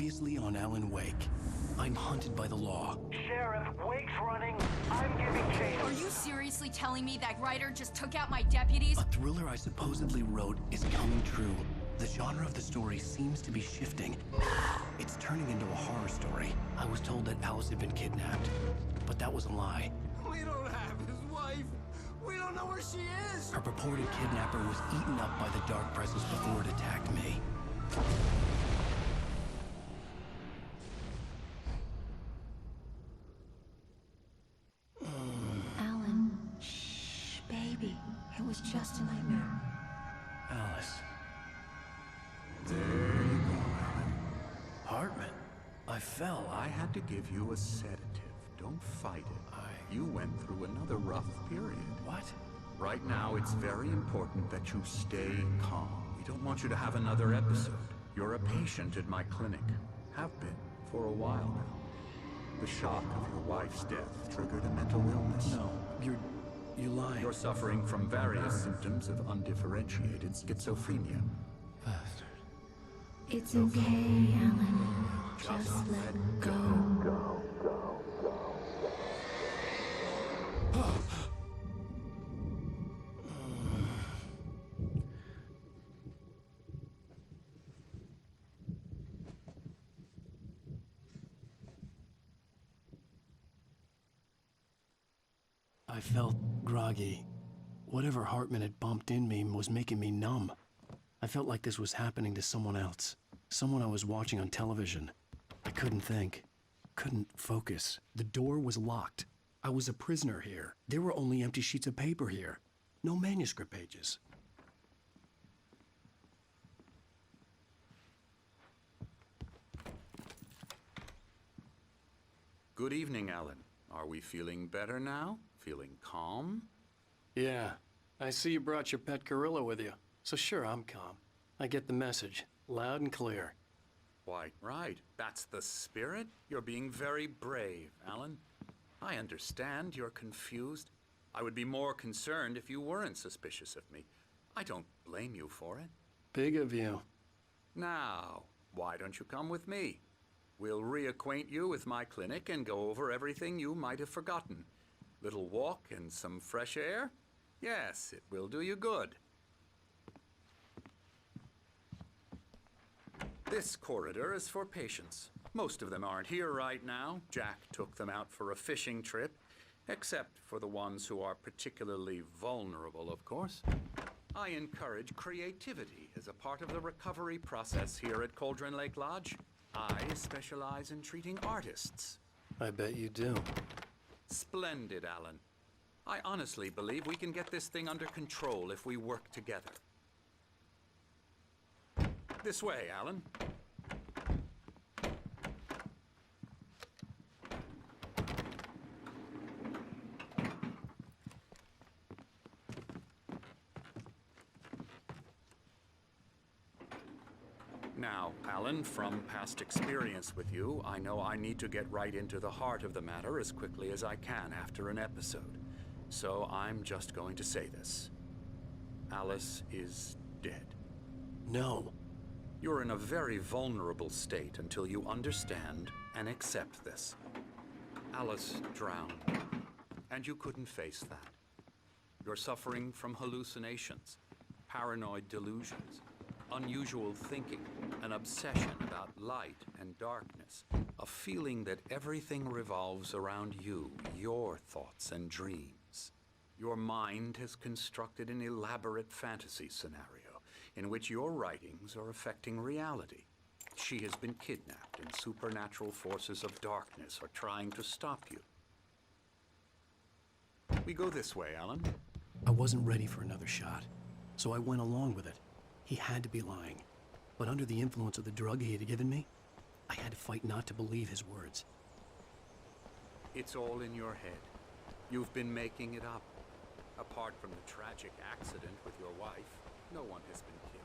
Previously on Alan Wake. I'm hunted by the law. Sheriff, Wake's running. I'm giving chase. Are you seriously telling me that writer just took out my deputies? A thriller I supposedly wrote is coming true. The genre of the story seems to be shifting. It's turning into a horror story. I was told that Alice had been kidnapped, but that was a lie. We don't have his wife. We don't know where she is. Her purported kidnapper was eaten up by the dark presence before it attacked me. Alan, shh, baby. It was just a nightmare. Alice. There you go, Alan. Hartman. I fell. I had to give you a sedative. Don't fight it. You went through another rough period. What? Right now, it's very important that you stay calm. We don't want you to have another episode. You're a patient at my clinic. Have been for a while now. The shock of your wife's death triggered a mental illness. No, you're lying. You're suffering from various symptoms of undifferentiated schizophrenia. Bastard. It's okay, Alan. Just let go. I felt groggy. Whatever Hartman had bumped in me was making me numb. I felt like this was happening to someone else. Someone I was watching on television. I couldn't think. Couldn't focus. The door was locked. I was a prisoner here. There were only empty sheets of paper here. No manuscript pages. Good evening, Alan. Are we feeling better now? Feeling calm? Yeah. I see you brought your pet gorilla with you. So sure, I'm calm. I get the message. Loud and clear. Quite right. That's the spirit. You're being very brave, Alan. I understand you're confused. I would be more concerned if you weren't suspicious of me. I don't blame you for it. Big of you. Now, why don't you come with me? We'll reacquaint you with my clinic and go over everything you might have forgotten. Little walk and some fresh air? Yes, it will do you good. This corridor is for patients. Most of them aren't here right now. Jack took them out for a fishing trip, except for the ones who are particularly vulnerable, of course. I encourage creativity as a part of the recovery process here at Cauldron Lake Lodge. I specialize in treating artists. I bet you do. Splendid, Alan. I honestly believe we can get this thing under control if we work together. This way, Alan. Now, Alan, from past experience with you, I know I need to get right into the heart of the matter as quickly as I can after an episode. So I'm just going to say this. Alice is dead. No. You're in a very vulnerable state until you understand and accept this. Alice drowned, and you couldn't face that. You're suffering from hallucinations, paranoid delusions, unusual thinking, an obsession about light and darkness, a feeling that everything revolves around you, your thoughts and dreams. Your mind has constructed an elaborate fantasy scenario in which your writings are affecting reality. She has been kidnapped and supernatural forces of darkness are trying to stop you. We go this way, Alan. I wasn't ready for another shot, so I went along with it. He had to be lying. But under the influence of the drug he had given me, I had to fight not to believe his words. It's all in your head. You've been making it up. Apart from the tragic accident with your wife, no one has been killed.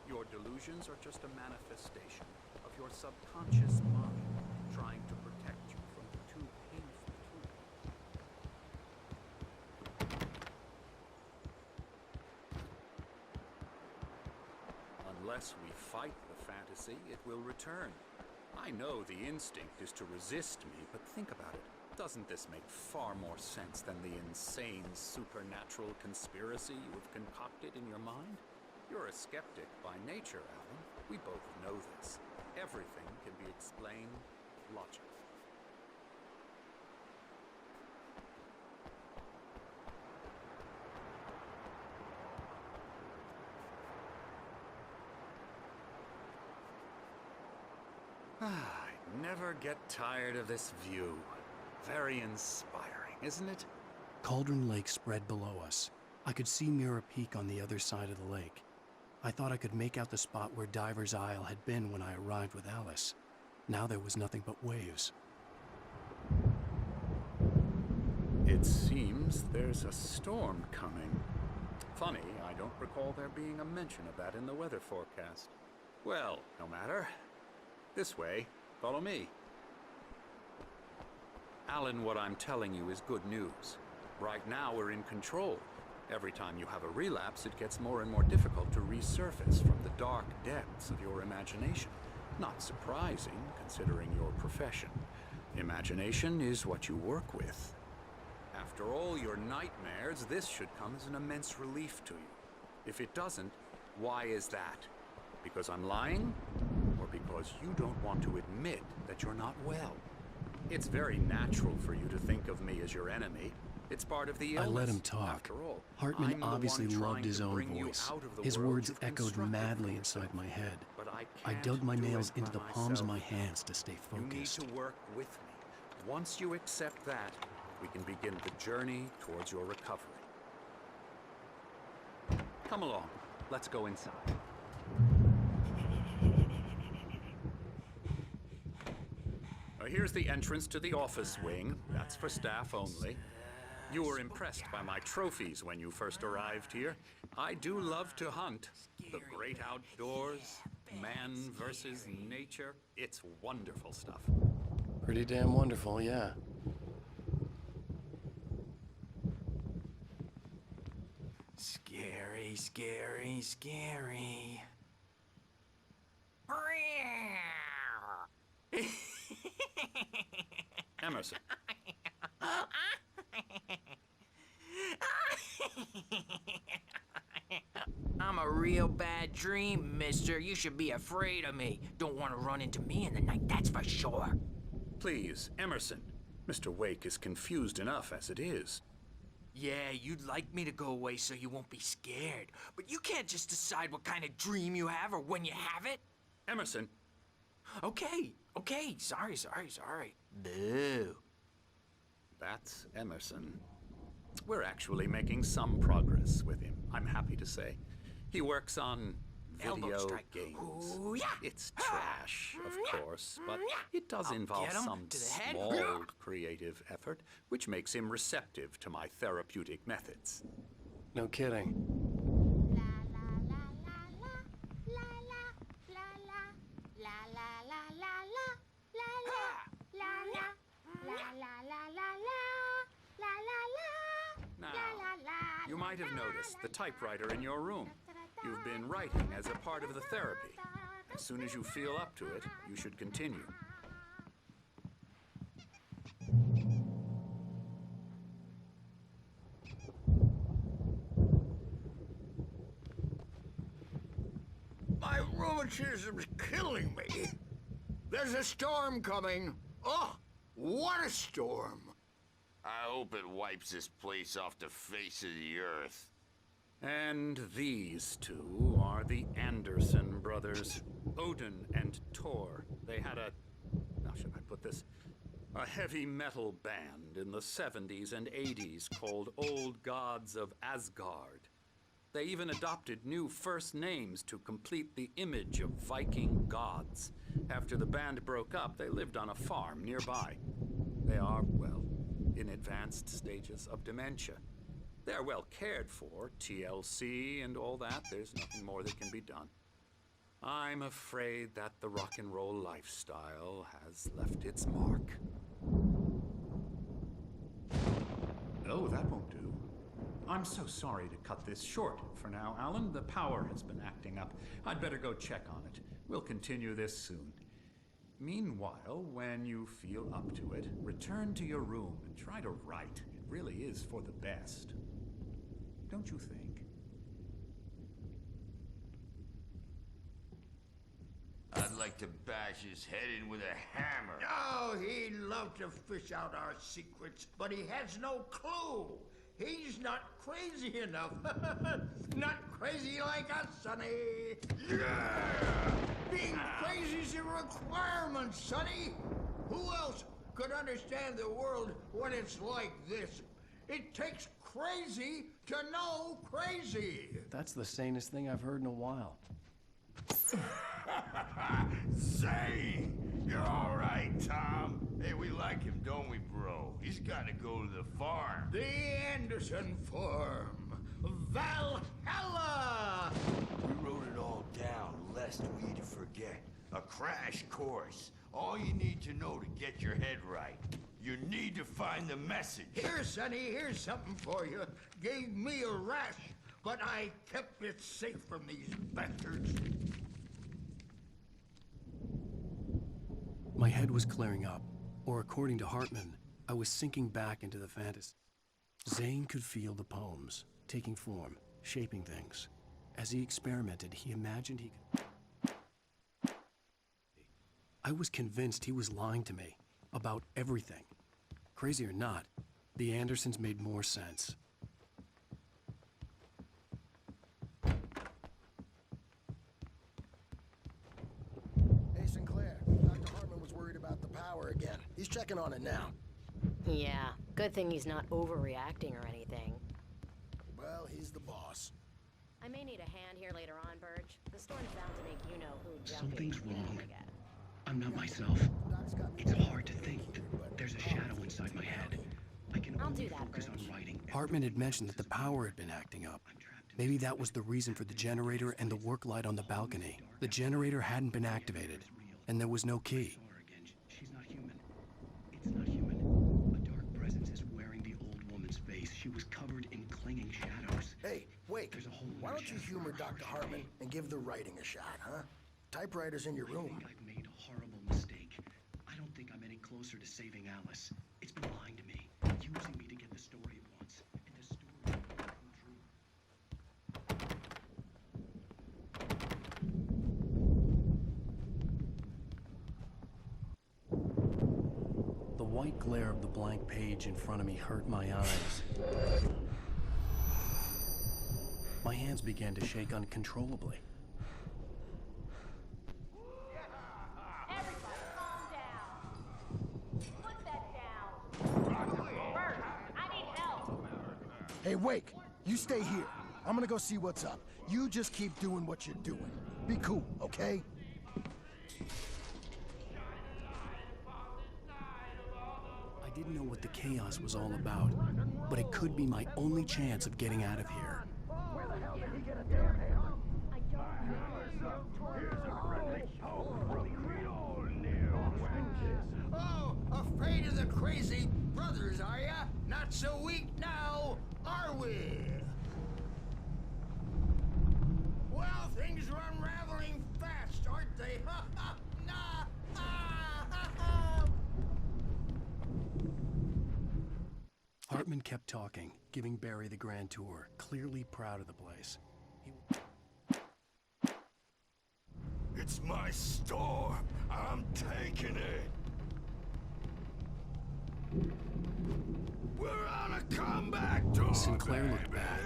Your delusions are just a manifestation of your subconscious mind trying to protect you from the too painful truth. Unless we fight the fantasy, it will return. I know the instinct is to resist me, but think about it. Doesn't this make far more sense than the insane supernatural conspiracy you have concocted in your mind? You're a skeptic by nature, Alan. We both know this. Everything can be explained logically. I never get tired of this view. Very inspiring, isn't it? Cauldron Lake spread below us. I could see Mirror Peak on the other side of the lake. I thought I could make out the spot where Diver's Isle had been when I arrived with Alice. Now there was nothing but waves. It seems there's a storm coming. Funny, I don't recall there being a mention of that in the weather forecast. Well, no matter. This way. Follow me. Alan, what I'm telling you is good news. Right now we're in control. Every time you have a relapse, it gets more and more difficult to resurface from the dark depths of your imagination. Not surprising, considering your profession. Imagination is what you work with. After all your nightmares, this should come as an immense relief to you. If it doesn't, why is that? Because I'm lying? Or because you don't want to admit that you're not well? It's very natural for you to think of me as your enemy. It's part of the illness. I let him talk. After all, Hartman I'm the obviously one loved trying his to own bring you voice. out of the His world words you've echoed constructed madly for inside yourself. my head. But I dug my can't do nails it into by the palms of my myself. hands to stay You need focused. to work with me. Once you accept that, we can begin the journey towards your recovery. Come along. Let's go inside. Here's the entrance to the office wing. That's for staff only. You were impressed by my trophies when you first arrived here. I do love to hunt. The great outdoors, man versus nature. It's wonderful stuff. Pretty damn wonderful, yeah. Scary, scary, scary. Emerson. I'm a real bad dream, mister. You should be afraid of me. Don't want to run into me in the night, that's for sure. Please, Emerson. Mr. Wake is confused enough as it is. Yeah, you'd like me to go away so you won't be scared. But you can't just decide what kind of dream you have or when you have it. Emerson. Okay. Sorry. Boo. That's Emerson. We're actually making some progress with him, I'm happy to say. He works on Elbow video strike. games. Ooh, yeah. It's trash, of course, but it does I'll involve get 'em some to the head. small creative effort, which makes him receptive to my therapeutic methods. No kidding. Now, you might have noticed the typewriter in your room. You've been writing as a part of the therapy. As soon as you feel up to it, you should continue. My rheumatism's killing me. There's a storm coming. Oh, what a storm. I hope it wipes this place off the face of the earth. And these two are the Anderson brothers, Odin and Tor. They had how should I put this? A heavy metal band in the 70s and 80s called Old Gods of Asgard. They even adopted new first names to complete the image of Viking gods. After the band broke up, they lived on a farm nearby. They are, well, in advanced stages of dementia. They're well cared for, TLC and all that. There's nothing more that can be done. I'm afraid that the rock and roll lifestyle has left its mark. Oh, that won't do. I'm so sorry to cut this short for now, Alan. The power has been acting up. I'd better go check on it. We'll continue this soon. Meanwhile, when you feel up to it, return to your room and try to write. It really is for the best. Don't you think? I'd like to bash his head in with a hammer. Oh, he'd love to fish out our secrets, but he has no clue. He's not crazy enough. Not crazy like us, Sonny. Yeah! Being crazy's a requirement, Sonny. Who else could understand the world when it's like this? It takes crazy to know crazy. That's the sanest thing I've heard in a while. Say, you're all right, Tom. Hey, we like him, don't we, bro? He's got to go to the farm. The Anderson Farm. Valhalla! We wrote it all down, lest we forget. A crash course. All you need to know to get your head right. You need to find the message. Here, Sonny, here's something for you. Gave me a rash, but I kept it safe from these bastards. My head was clearing up, or according to Hartman, I was sinking back into the fantasy. Zane could feel the poems, taking form, shaping things. As he experimented, he imagined he could... I was convinced he was lying to me about everything. Crazy or not, the Andersons made more sense. Hey, Sinclair. Dr. Hartman was worried about the power again. He's checking on it now. Yeah, good thing he's not overreacting or anything. Well, he's the boss. I may need a hand here later on, Birch. The storm's bound to make you-know-who jumpy. Something's wrong. Forget. I'm not myself. It's hard to think. There's a shadow inside my head. I can only focus on writing. Hartman had mentioned that the power had been acting up. Maybe that was the reason for the generator and the work light on the balcony. The generator hadn't been activated, and there was no key. She's not human. It's not human. A dark presence is wearing the old woman's face. She was covered in clinging shadows. Hey, wait. Why don't you humor Dr. Hartman and give the writing a shot, huh? Typewriter's in your room. I think I've made a horrible mistake. I don't think I'm any closer to saving Alice. It's been lying to me, using me to get the story it wants, and the story won't come true. The white glare of the blank page in front of me hurt my eyes. My hands began to shake uncontrollably. Hey, Wake, you stay here. I'm gonna go see what's up. You just keep doing what you're doing. Be cool, okay? I didn't know what the chaos was all about, but it could be my only chance of getting out of here. Where the hell did he get a damn hammer? Here's a friendly poem from the old neo-Wenches. Oh, afraid of the crazy brothers, are ya? Not so weak now, are we? Well, things are unraveling fast, aren't they? Ha ha! Nah! Ha ha ha! Hartman kept talking, giving Barry the grand tour, clearly proud of the place. It's my storm. I'm taking it. We're on a comeback tour, Sinclair looked bad.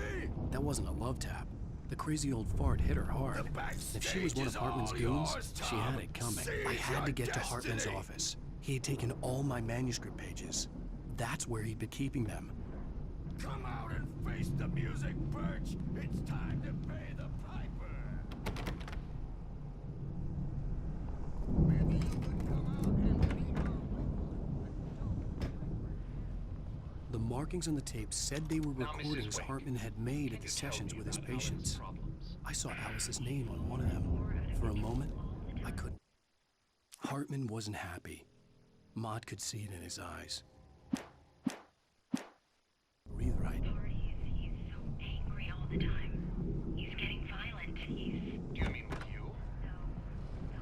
That wasn't a love tap. The crazy old fart hit her hard. If she was one of Hartman's goons, she had it coming. I had to get to Hartman's office. He had taken all my manuscript pages. That's where he'd been keeping them. Come out and face the music, Birch. It's time to pay the piper. Maybe you could come out and meet her. The markings on the tape said they were recordings Hartman had made at the sessions with his patients. I saw Alice's name on one of them. For a moment, I couldn't. Hartman wasn't happy. Maud could see it in his eyes. Breathe right. He's so angry all the time. He's getting violent. You mean with you?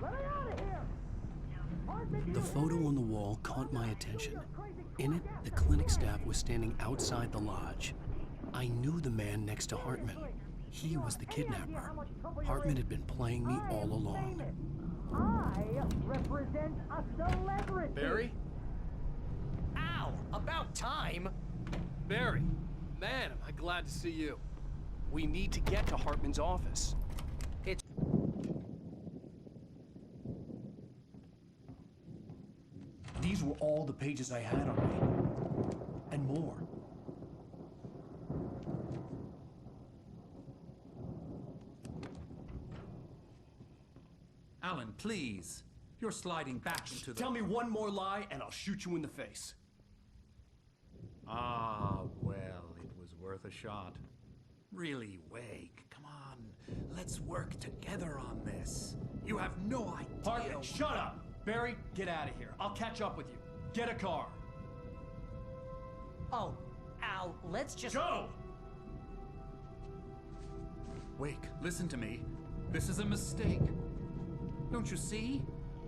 Let her out of here! Hartman! wall caught my attention. In it, the clinic staff was standing outside the lodge. I knew the man next to Hartman. He was the kidnapper. Hartman had been playing me all along. I represent a celebrity. Barry? Ow! About time. Barry, man, am I glad to see you. We need to get to Hartman's office. These were all the pages I had on me. And more. Alan, please. You're sliding back into the... Tell me one more lie and I'll shoot you in the face. Ah, well, it was worth a shot. Really, Wake, come on. Let's work together on this. You have no idea... Hartman, shut up! Barry, get out of here. I'll catch up with you. Get a car. Oh, Al, let's just... Go! Wake, listen to me. This is a mistake. Don't you see?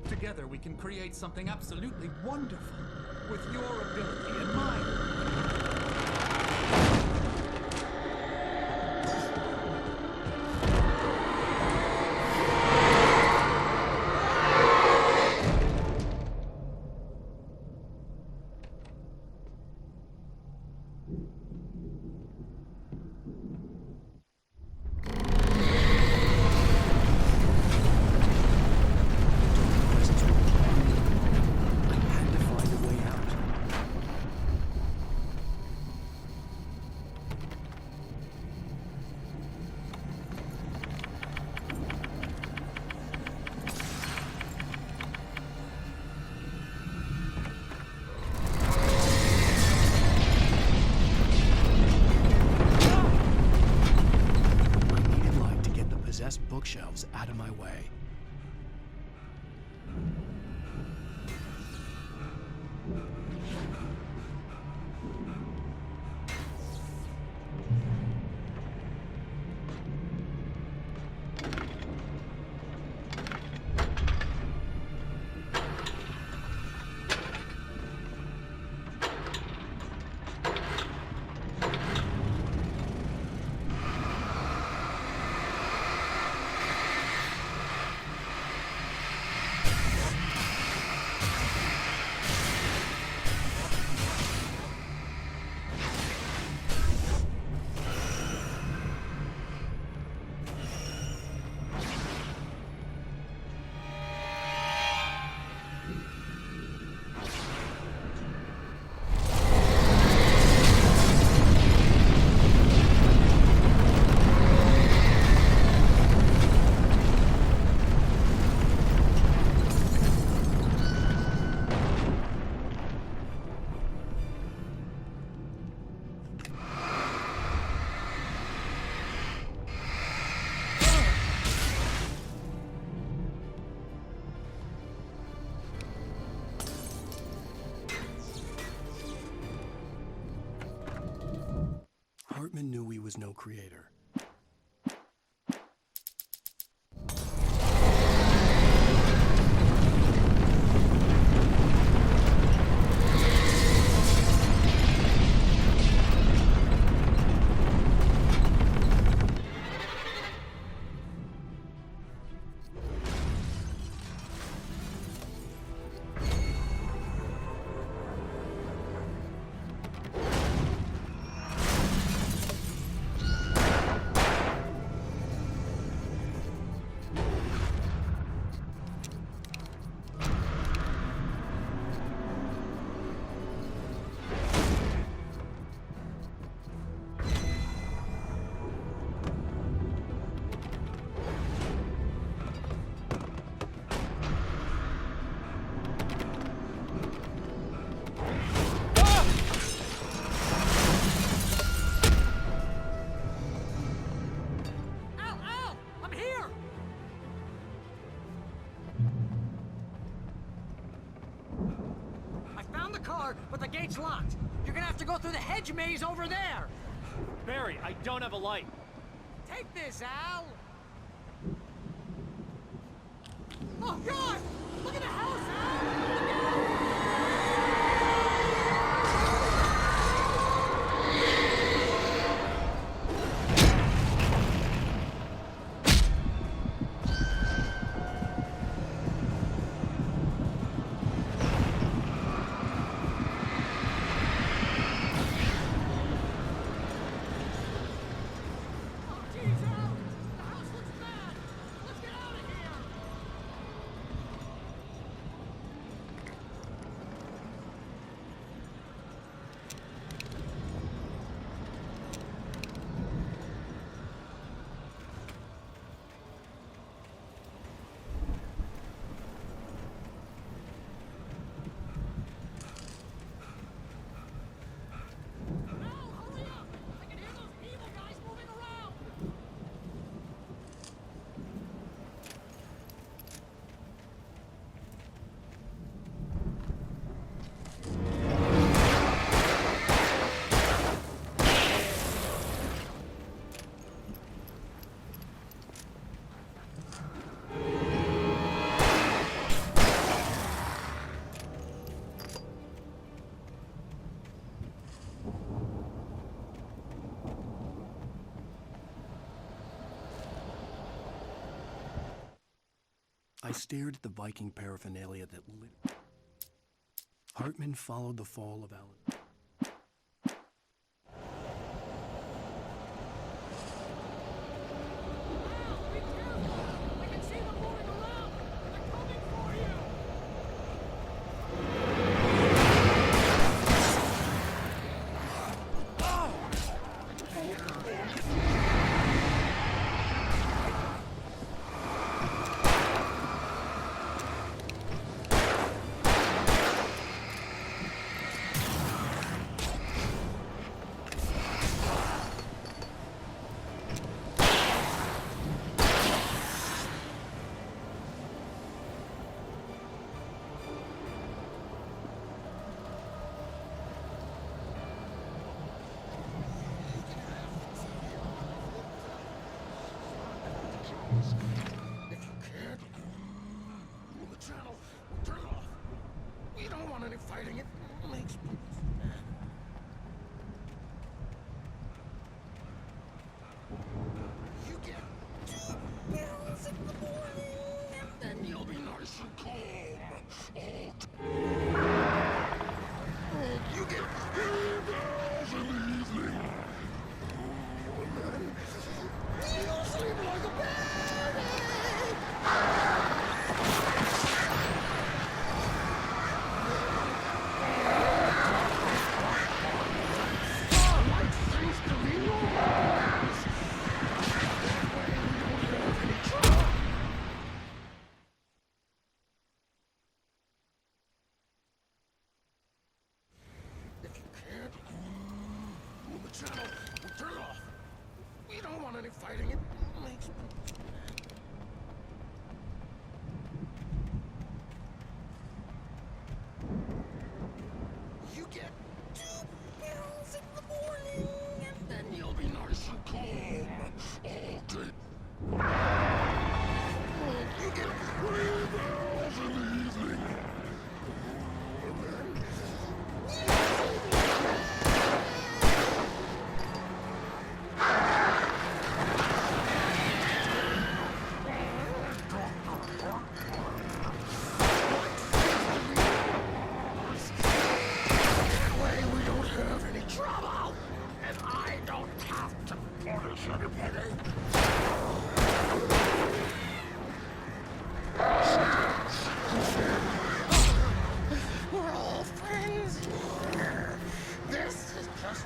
Together we can create something absolutely wonderful. With your ability and mine. Bookshelves out of my way. Hartman knew he was no creator. But the gate's locked. You're gonna have to go through the hedge maze over there. Barry, I don't have a light. Take this, Al. Oh, God! Look at the house, Al! Look out! I stared at the Viking paraphernalia that lit. Hartman followed the fall of Alan. If you can't, pull the channel, turn it off. We don't want any fighting. It makes people mad. You get 2 pills in the morning, and then you'll be nice and calm. You get 3 pills in the evening. And then you'll sleep like a baby. If you can't, pull the channel, turn it off. We don't want any fighting. It makes people mad. You get 2 pills in the morning, and then you'll be nice and calm all day. You get 3 pills in the evening. We're all friends. This is just...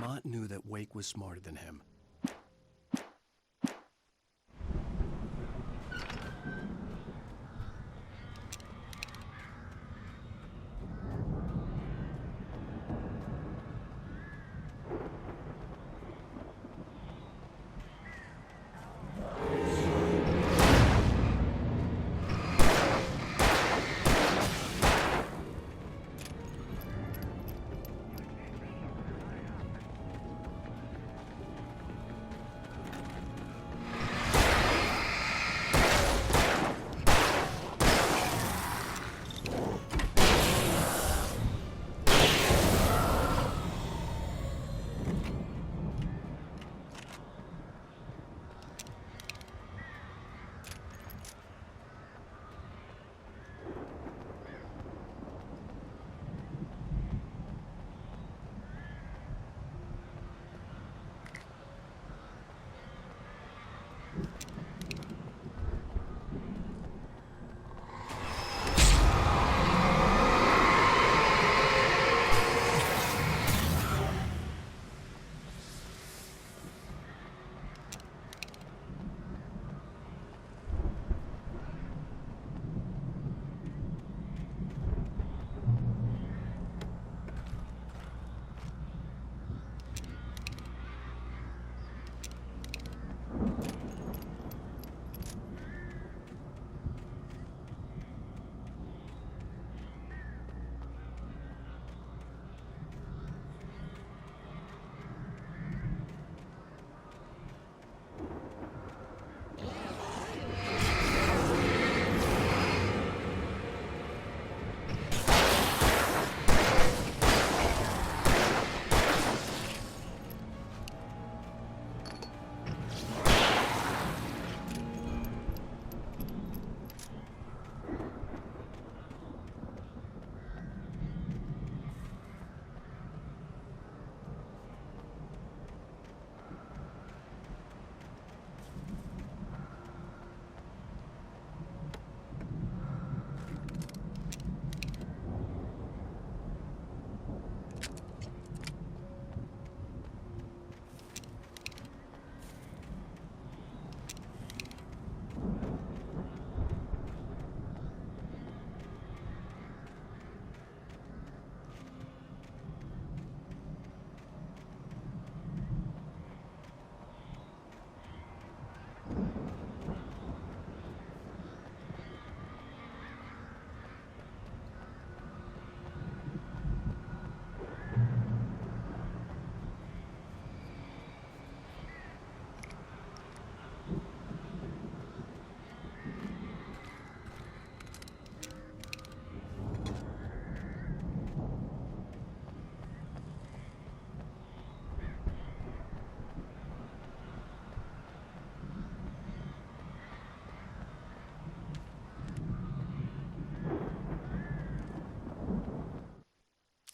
Mott knew that Wake was smarter than him.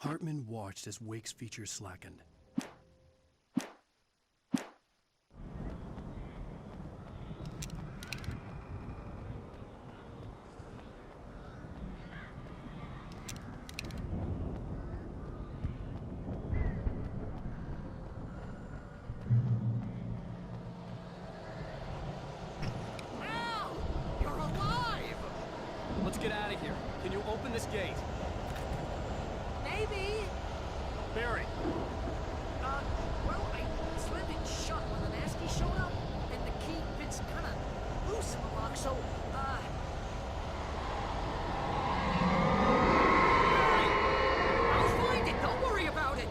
Hartman watched as Wake's features slackened. Al! You're alive! Let's get out of here. Can you open this gate? Maybe. Barry! Well, I slammed it shut when the Nasty showed up, and the key fits kinda loose in the lock, so, I'll find it! Don't worry about it!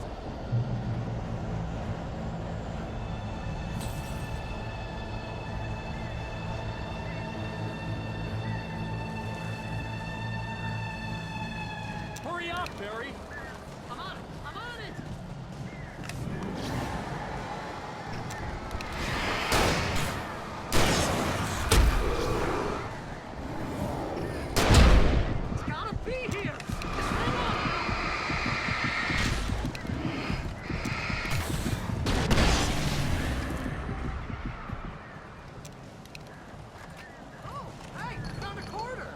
Hurry up, Barry! I'm on it! I'm on it! It's gotta be here! Just hang on! Oh, hey! Found a quarter!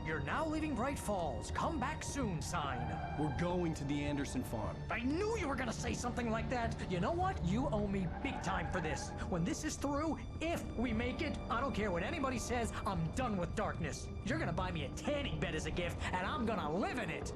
You're now leaving Bright Falls. Come back soon sign. We're going to the Anderson farm. I knew you were gonna say something like that. You know what? You owe me big time for this. When this is through, if we make it, I don't care what anybody says, I'm done with darkness. You're gonna buy me a tanning bed as a gift, and I'm gonna live in it.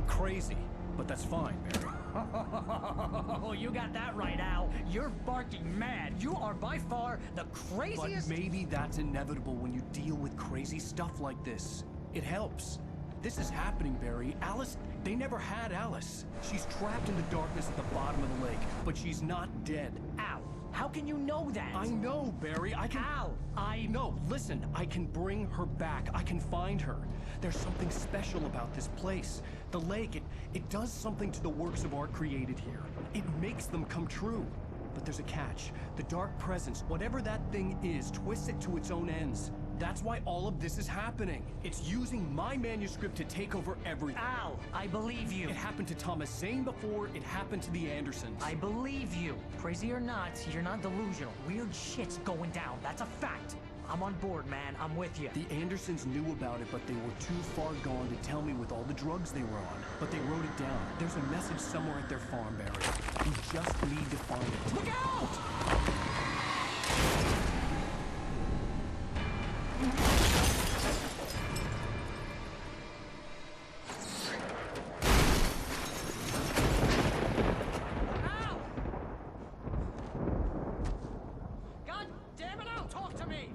Crazy, but that's fine, Barry. Oh, you got that right, Al. You're barking mad. You are by far the craziest. But maybe that's inevitable when you deal with crazy stuff like this. It helps. This is happening, Barry. Alice, they never had Alice. She's trapped in the darkness at the bottom of the lake, but she's not dead. Al, how can you know that? I know, Barry. I can... Al, No, listen. I can bring her back. I can find her. There's something special about this place. The lake, it does something to the works of art created here. It makes them come true. But there's a catch. The dark presence, whatever that thing is, twists it to its own ends. That's why all of this is happening. It's using my manuscript to take over everything. Al, I believe you. It happened to Thomas Zane before, it happened to the Andersons. I believe you. Crazy or not, you're not delusional. Weird shit's going down. That's a fact. I'm on board, man. I'm with you. The Andersons knew about it, but they were too far gone to tell me with all the drugs they were on. But they wrote it down. There's a message somewhere at their farm, Barry. We just need to find it. Look out! Ow! God damn it, Al, talk to me!